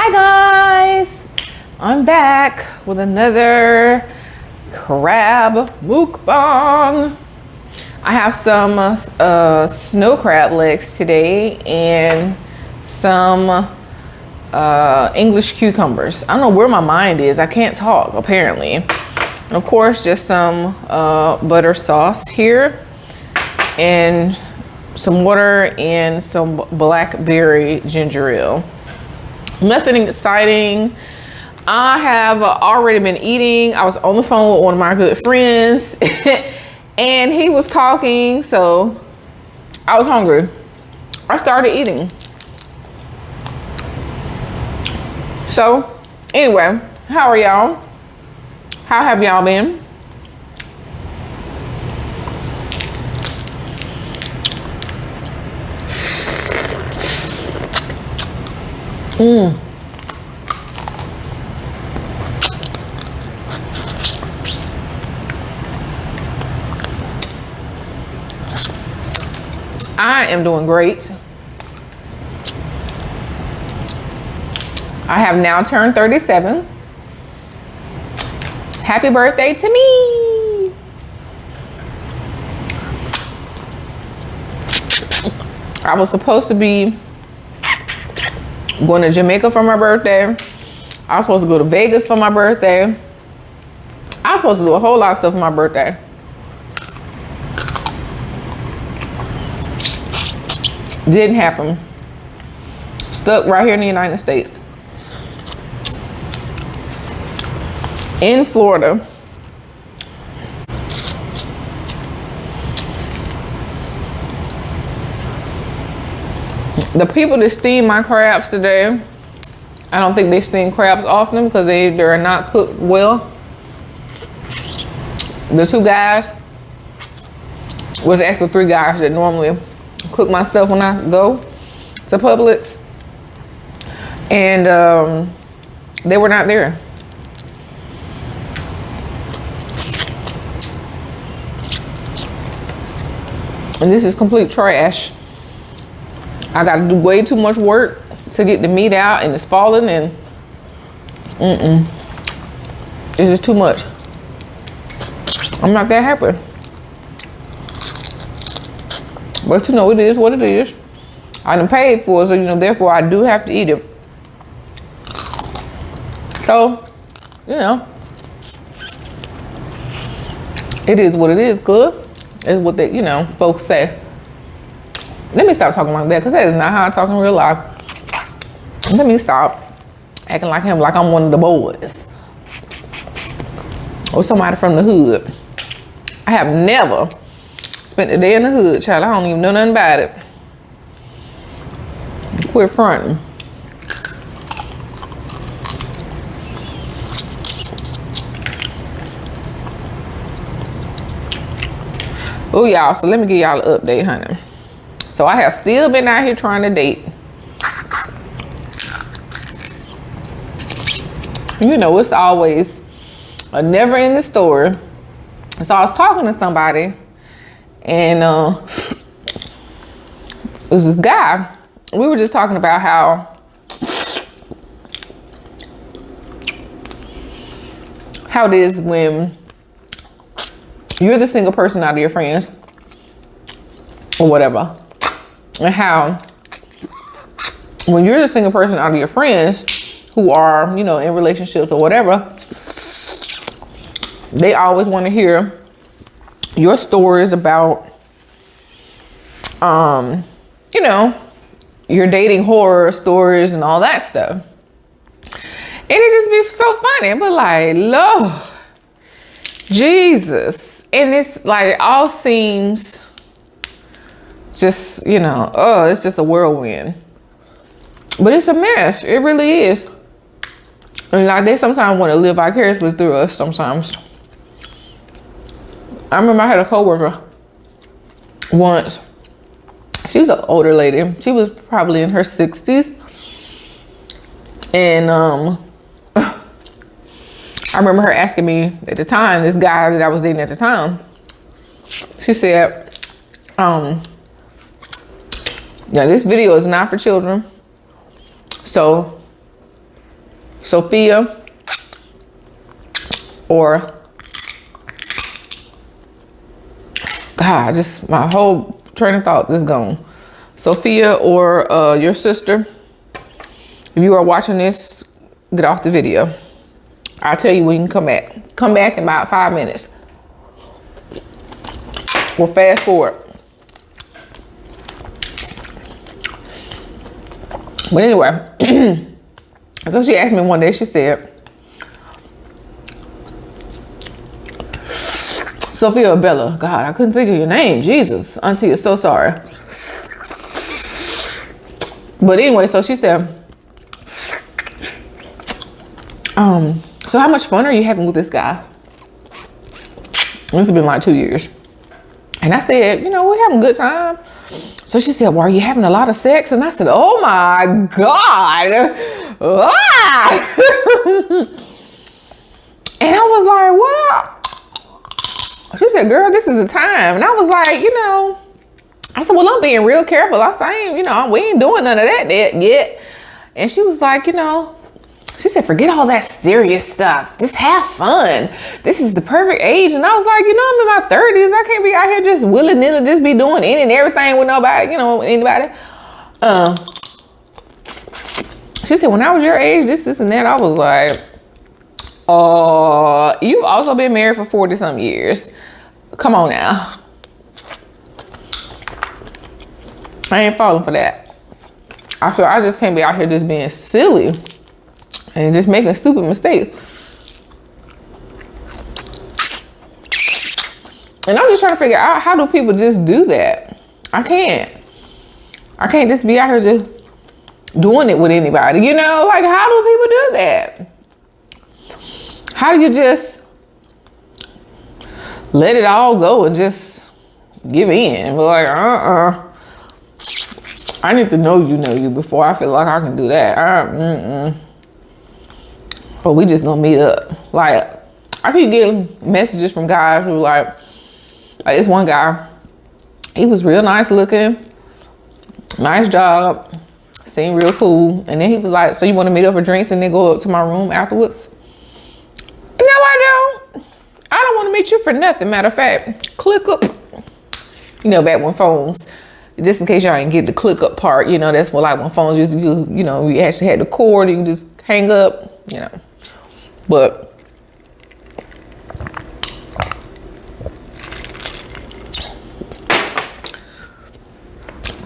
Hi guys, I'm back with another crab mukbang. I have some snow crab legs today and some English cucumbers. I don't know where my mind is. I can't talk apparently. And of course, just some butter sauce here and some water and some blackberry ginger ale. Nothing exciting. I have already been eating. I was on the phone with one of my good friends and he was talking, so I was hungry. I started eating. So anyway, how are y'all? How have y'all been? I am doing great. I have now turned 37. Happy birthday to me. I was supposed to be going to Jamaica for my birthday. I was supposed to go to Vegas for my birthday. I was supposed to do a whole lot of stuff for my birthday. Didn't happen. Stuck right here in the United States. In Florida. The people that steam my crabs today, I don't think they steam crabs often because they're not cooked well. The two guys, was actually three guys that normally cook my stuff when I go to Publix, and they were not there. And this is complete trash. I gotta do way too much work to get the meat out, and it's falling, and it's just too much. I'm not that happy. But you know, it is what it is. I done paid for it, so you know, therefore I do have to eat it. So, you know, it is what it is. Good is what they, you know, folks say. Let me stop talking like that, because that is not how I talk in real life. Let me stop acting like him, like I'm one of the boys or somebody from the hood. I have never spent a day in the hood, child. I don't even know nothing about it. Quit fronting. Oh, y'all, so let me give y'all an update, honey. So I have still been out here trying to date. You know, it's always a never-ending story. So I was talking to somebody, and it was this guy. We were just talking about how it is when you're the single person out of your friends or whatever. And how when you're the single person out of your friends who are, you know, in relationships or whatever, they always want to hear your stories about, you know, your dating horror stories and all that stuff. And it just be so funny, but like, Lord, Jesus. And it's like, it all seems just, you know, oh, it's just a whirlwind. But it's a mess. It really is. And like, they sometimes want to live vicariously through us sometimes. I remember I had a coworker once. She was an older lady. She was probably in her 60s. And I remember her asking me at the time, this guy that I was dating at the time, she said, now this video is not for children. So Sophia or, God, just my whole train of thought is gone. Sophia or your sister, if you are watching this, get off the video. I'll tell you when you can come back. Come back in about 5 minutes. We'll fast forward. But anyway, so she asked me one day, she said, Sophia or Bella, God, I couldn't think of your name. Jesus, auntie is so sorry. But anyway, so she said, so how much fun are you having with this guy? This has been like 2 years. And I said, you know, we're having a good time. So she said, well, are you having a lot of sex? And I said, oh my God. Ah! And I was like, well, she said, girl, this is the time. And I was like, you know, I said, well, I'm being real careful. I said, you know, we ain't doing none of that yet. And she was like, you know, she said, forget all that serious stuff. Just have fun. This is the perfect age. And I was like, you know, I'm in my 30s. I can't be out here just willy-nilly just be doing any and everything with nobody, you know, anybody. She said, when I was your age, this and that, I was like, you've also been married for 40-some years. Come on now. I ain't falling for that. I feel I just can't be out here just being silly and just making stupid mistakes. And I'm just trying to figure out, how do people just do that? I can't just be out here just doing it with anybody, you know? Like, how do people do that? How do you just let it all go and just give in? But like, I need to know you before I feel like I can do that. But we just gonna meet up. Like, I keep getting messages from guys who like this one guy, he was real nice looking, nice job, seemed real cool. And then he was like, so you want to meet up for drinks and then go up to my room afterwards? No, I don't. I don't want to meet you for nothing. Matter of fact, click up. You know, back when phones, just in case y'all didn't get the click up part, you know, that's what, like when phones just, you know, you actually had the cord, you just hang up, you know. But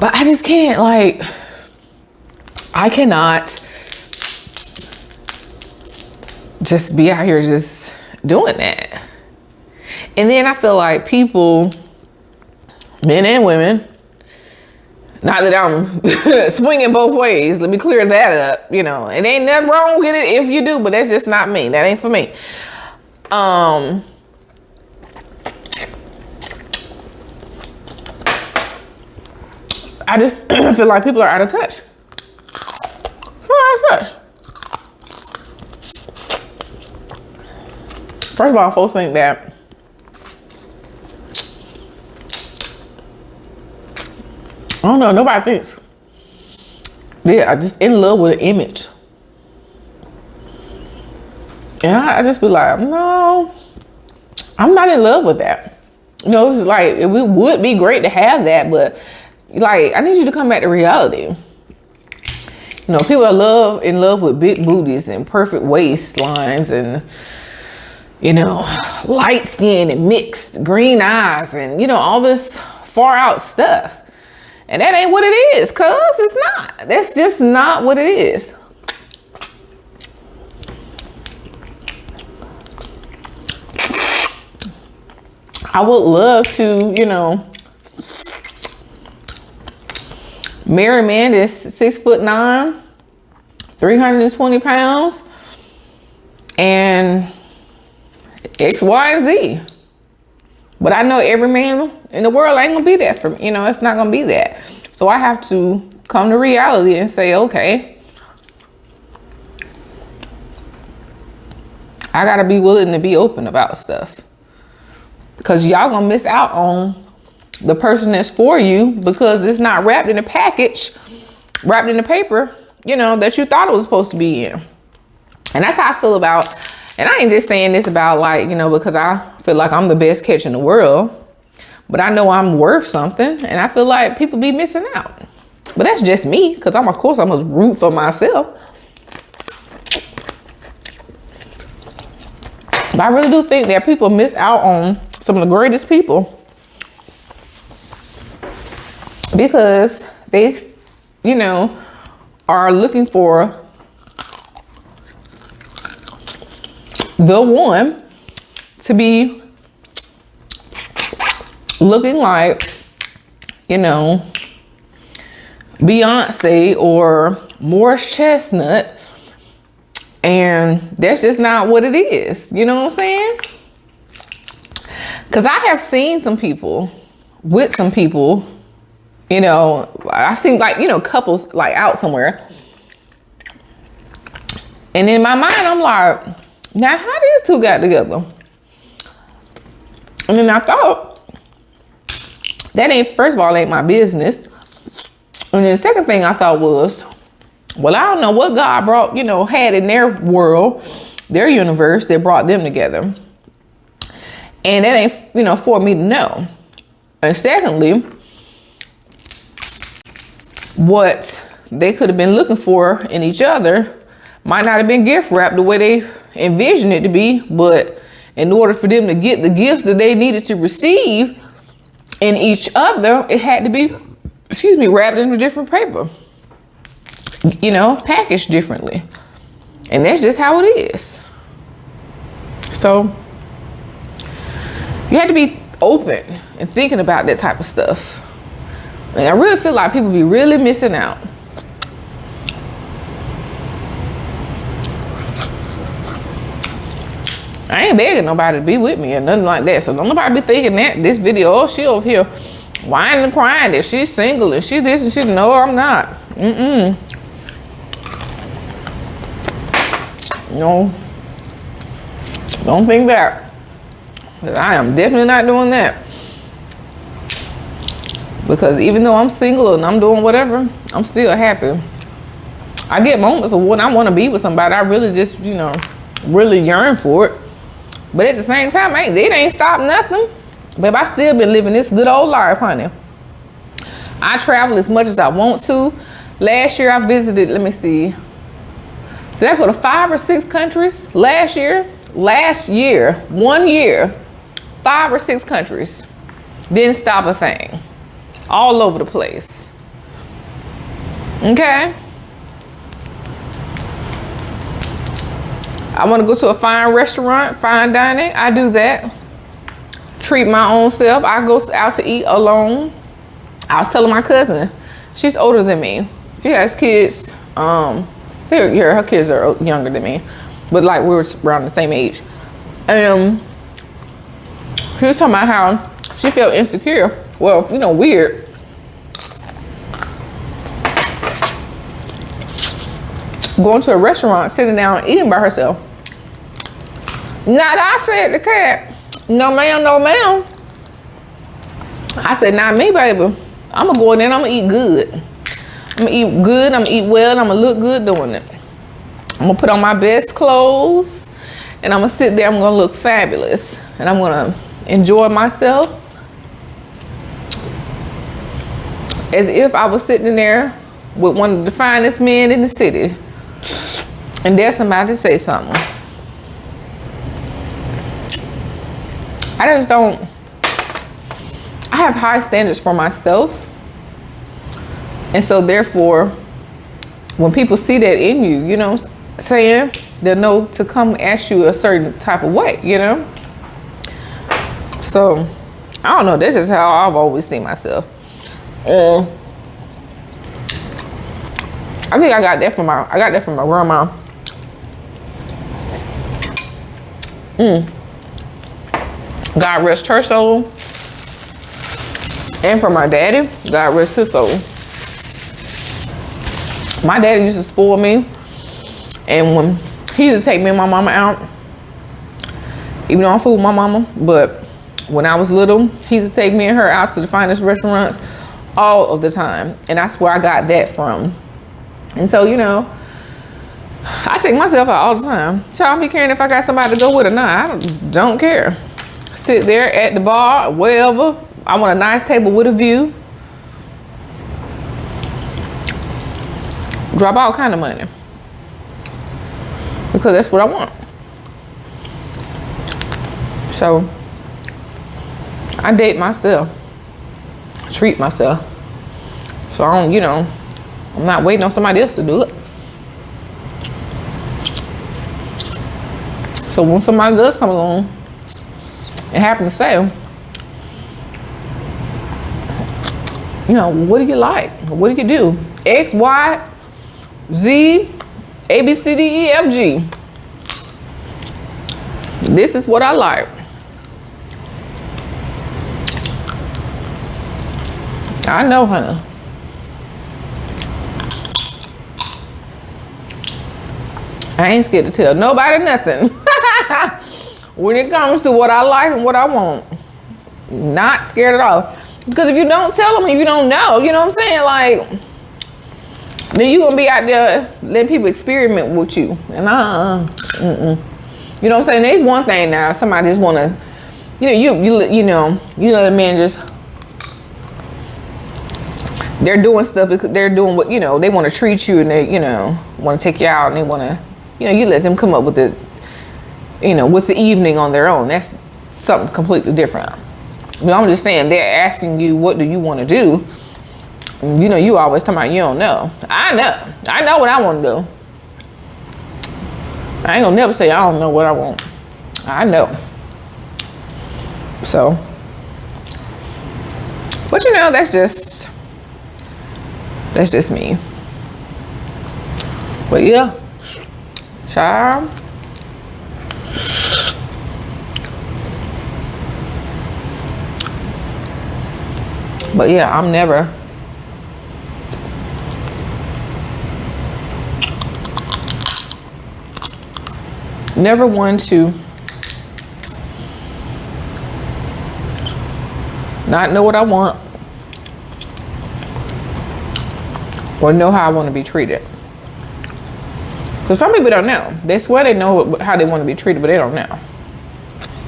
I just can't, like, I cannot just be out here just doing that. And then I feel like people, men and women, not that I'm swinging both ways, let me clear that up, you know, it ain't nothing wrong with it if you do, but that's just not me. That ain't for me. I just feel like people are out of touch. First of all, folks think that I don't know, nobody thinks they're just in love with an image. And I just be like, no, I'm not in love with that. You know, it's like, it would be great to have that, but like, I need you to come back to reality. You know, people are in love with big booties and perfect waistlines and, you know, light skin and mixed green eyes and, you know, all this far out stuff. And that ain't what it is, cuz it's not. That's just not what it is. I would love to, you know, marry a man that's 6'9", 320 pounds, and X, Y, and Z. But I know every man in the world ain't gonna be that for me. You know, it's not gonna be that. So I have to come to reality and say, okay, I gotta be willing to be open about stuff. Because y'all gonna miss out on the person that's for you because it's not wrapped in a package, wrapped in the paper, you know, that you thought it was supposed to be in. And that's how I feel about, and I ain't just saying this about like, you know, because I feel like I'm the best catch in the world, but I know I'm worth something, and I feel like people be missing out. But that's just me, because of course I'm gonna root for myself. But I really do think that people miss out on some of the greatest people because they, you know, are looking for the one to be looking like, you know, Beyonce or Morris Chestnut. And that's just not what it is. You know what I'm saying? Because I have seen some people with some people, you know, I've seen like, you know, couples like out somewhere. And in my mind, I'm like, now how these two got together? And then I thought, that ain't, first of all, ain't my business. And then the second thing I thought was, well, I don't know what God brought, you know, had in their world, their universe that brought them together. And that ain't, you know, for me to know. And secondly, what they could have been looking for in each other might not have been gift wrapped the way they envisioned it to be. But in order for them to get the gifts that they needed to receive in each other, it had to be, wrapped into different paper. You know, packaged differently. And that's just how it is. So you have to be open and thinking about that type of stuff. And I really feel like people be really missing out. I ain't begging nobody to be with me or nothing like that. So don't nobody be thinking that this video, oh, she over here whining and crying that she's single and she this and she, no, I'm not. No, don't think that. I am definitely not doing that. Because even though I'm single and I'm doing whatever, I'm still happy. I get moments of when I want to be with somebody. I really just, you know, really yearn for it. But at the same time, it ain't stopped nothing. But I still been living this good old life, honey. I travel as much as I want to. Last year I visited, let me see. Did I go to 5 or 6 countries last year? Last year, 1 year, 5 or 6 countries. Didn't stop a thing. All over the place. Okay? I want to go to a fine restaurant, fine dining. I do that. Treat my own self. I go out to eat alone. I was telling my cousin, she's older than me. She has kids. Her kids are younger than me, but like we were around the same age. And she was talking about how she felt insecure. Well, you know, weird. Going to a restaurant, sitting down, eating by herself. Not I said the cat. No ma'am, no ma'am. I said, not me, baby. I'm gonna go in there and I'm gonna eat good. I'm gonna eat good, I'm gonna eat well, and I'm gonna look good doing it. I'm gonna put on my best clothes and I'm gonna sit there, I'm gonna look fabulous. And I'm gonna enjoy myself as if I was sitting there with one of the finest men in the city. And there's somebody to say something. I just don't, I have high standards for myself. And so therefore, when people see that in you, you know what I'm saying? They'll know to come at you a certain type of way, you know? So, I don't know, that's just how I've always seen myself. I think I got that from my grandma. God rest her soul. And from my daddy, God rest his soul. My daddy used to spoil me. And when he used to take me and my mama out, even though I fooled my mama, but when I was little, he used to take me and her out to the finest restaurants all of the time. And that's where I got that from. And so, you know, I take myself out all the time. Child, be caring if I got somebody to go with or not. I don't care. Sit there at the bar, wherever. I want a nice table with a view. Drop all kind of money. Because that's what I want. So, I date myself. Treat myself. So I don't, you know, I'm not waiting on somebody else to do it. So when somebody does come along and happen to say, you know, what do you like? What do you do? X, Y, Z, A, B, C, D, E, F, G. This is what I like. I know, honey. I ain't scared to tell nobody nothing. When it comes to what I like and what I want. Not scared at all. Because if you don't tell them, if you don't know, you know what I'm saying? Like, then you gonna be out there letting people experiment with you. And you know what I'm saying? There's one thing now. Somebody just wanna, you let a man just, they're doing stuff because they're doing what, they want to treat you and they, want to take you out and they want to, you let them come up with it, with the evening on their own. That's something completely different. But I'm just saying, they're asking you, what do you want to do? You always talking about you don't know. I know what I want to do. I ain't gonna never say I don't know what I want. I know. So, but that's just me. But yeah, child. But yeah, I'm never one to not know what I want or know how I want to be treated. Because some people don't know. They swear they know how they want to be treated, but they don't know.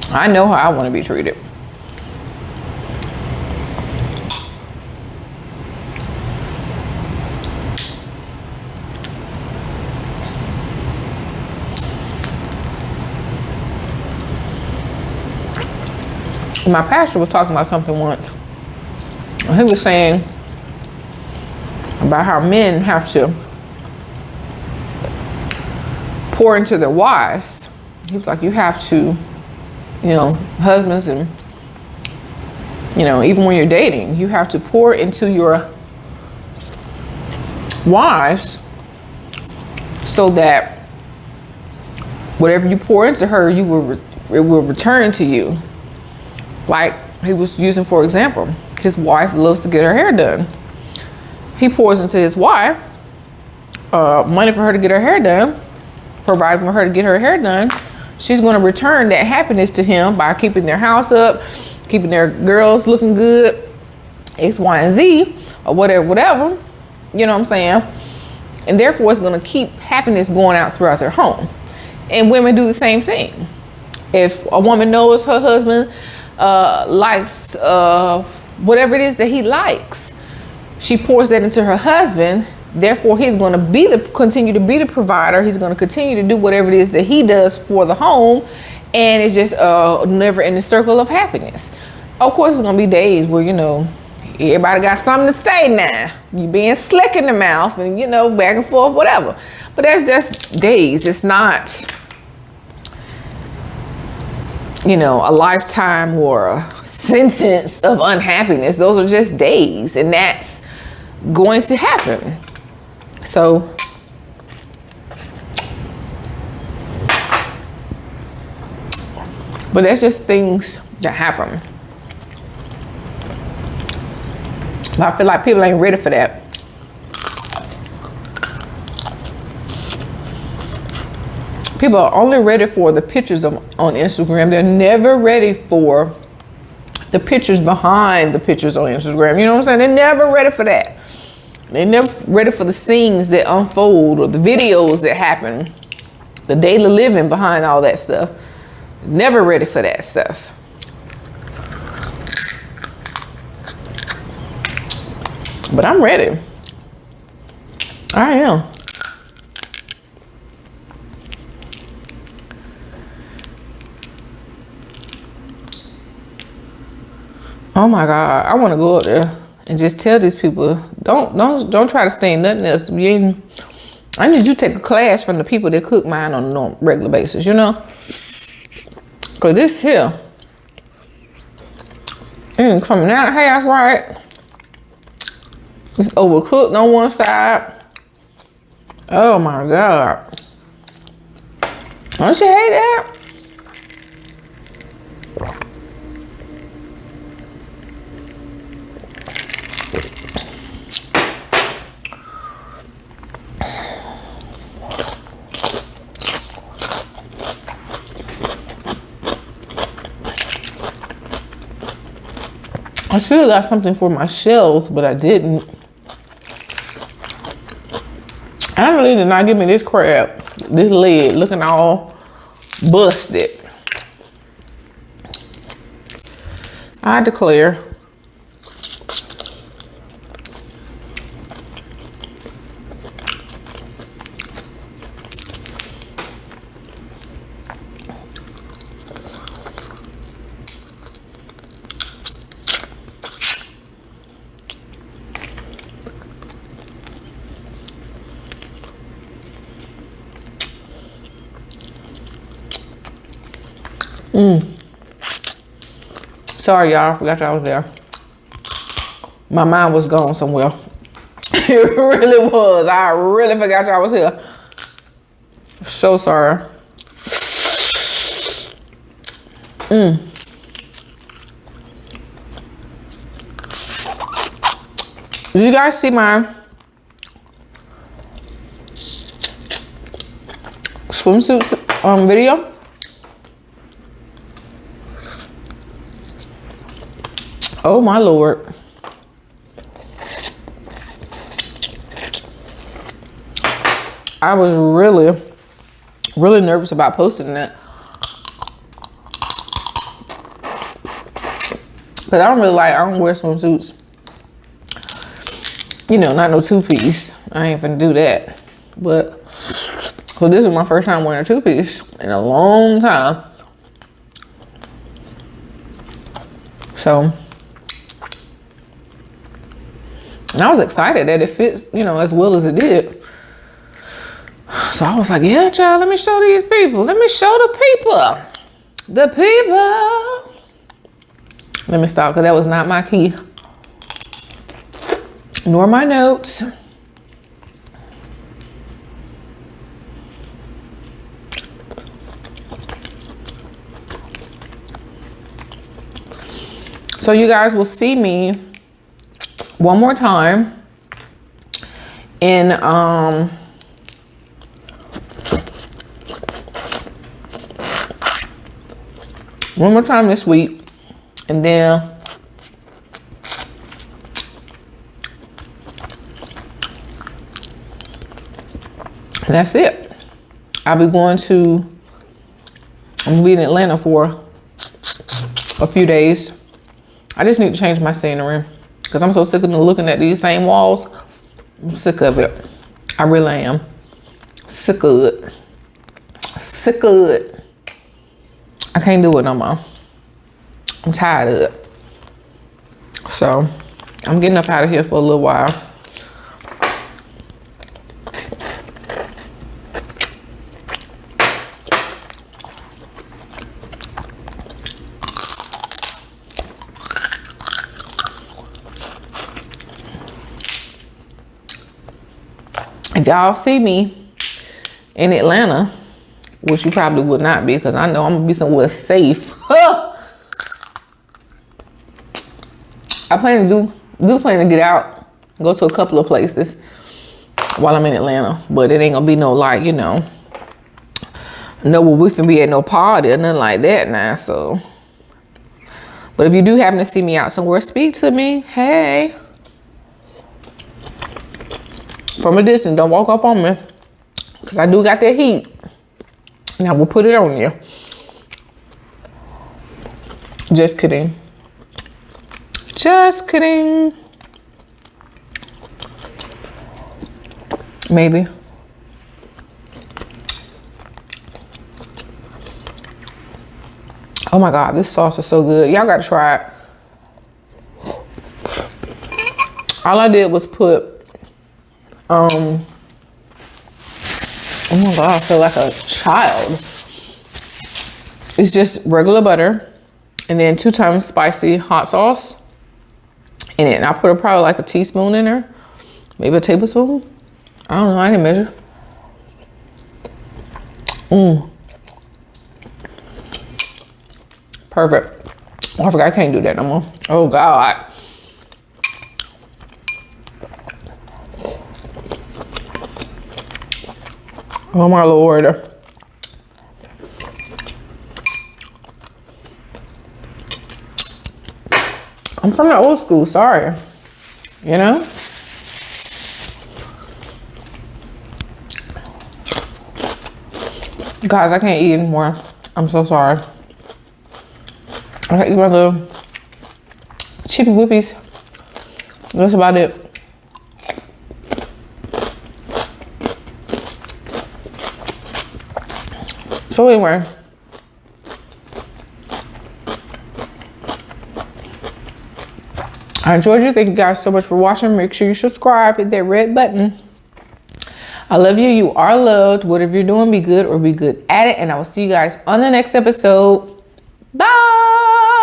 I know how I want to be treated. My pastor was talking about something once. He was saying about how men have to pour into their wives. He was like, you have to, husbands and, even when you're dating, you have to pour into your wives so that whatever you pour into her, it will return to you. Like he was using, for example, his wife loves to get her hair done. He pours into his wife money for her to get her hair done, providing for her to get her hair done. She's going to return that happiness to him by keeping their house up, keeping their girls looking good, X, Y, and Z, or whatever. You know what I'm saying? And therefore, it's going to keep happiness going out throughout their home. And women do the same thing. If a woman knows her husband likes whatever it is that he likes, she pours that into her husband. Therefore, he's going to continue to be the provider. He's going to continue to do whatever it is that he does for the home, and it's just never in the circle of happiness. Of course, there's going to be days where everybody got something to say now. You being slick in the mouth and back and forth, whatever. But that's just days. It's not a lifetime or a sentence of unhappiness. Those are just days, and that's going to happen. So, but that's just things that happen. But I feel like people ain't ready for that. People are only ready for the pictures on Instagram. They're never ready for the pictures behind the pictures on Instagram. You know what I'm saying? They're never ready for that. They're never ready for the scenes that unfold or the videos that happen, the daily living behind all that stuff. Never ready for that stuff. But I'm ready. I am. Oh my God, I want to go up there and just tell these people, don't try to stay in nothing else. I need you to take a class from the people that cook mine on a regular basis, you know? Cause this here ain't coming out half right. It's overcooked on one side. Oh my God. Don't you hate that? I should have got something for my shells, but I didn't. Emily did not give me this crab, this leg looking all busted. I declare. Sorry, y'all. I forgot y'all was there. My mind was gone somewhere. It really was. I really forgot y'all was here. So sorry. Did you guys see my swimsuit video? Oh my Lord. I was really nervous about posting that. Cause I don't wear swimsuits. You know, not no two-piece. I ain't finna do that. But, so this is my first time wearing a two-piece in a long time. So, and I was excited that it fits, you know, as well as it did. So I was like, yeah, child, let me show these people. Let me show the people. The people. Let me stop, because that was not my key. Nor my notes. So you guys will see me one more time in one more time this week, and then that's it. I'm gonna be in Atlanta for a few days. I just need to change my scenery because I'm so sick of looking at these same walls. I'm sick of it. I really am. Sick of it. Sick of it. I can't do it no more. I'm tired of it. So I'm getting up out of here for a little while. If y'all see me in Atlanta, which you probably would not be, because I know I'm gonna be somewhere safe. I plan to plan to get out, go to a couple of places while I'm in Atlanta, but it ain't gonna be no, like, you know, no, we can be at no party or nothing like that now. So, but if you do happen to see me out somewhere, speak to me. Hey. from a distance. Don't walk up on me, because I do got that heat. Now we'll put it on you. Just kidding. Just kidding. Maybe. Oh my God, this sauce is so good. Y'all gotta try it. All I did was put, oh my God, I feel like a child. It's just regular butter and then 2 times spicy hot sauce in it. And I put probably like a teaspoon in there, maybe a tablespoon. I don't know, I didn't measure. Perfect. Oh, I forgot I can't do that no more. Oh God. Oh my Lord. I'm from the old school, sorry. You know? Guys, I can't eat anymore. I'm so sorry. I gotta eat my little chippy whippies. That's about it. So anyway, I enjoyed you. Thank you guys so much for watching. Make sure you subscribe, hit that red button. I love you. You are loved. Whatever you're doing, be good or be good at it. And I will see you guys on the next episode. Bye.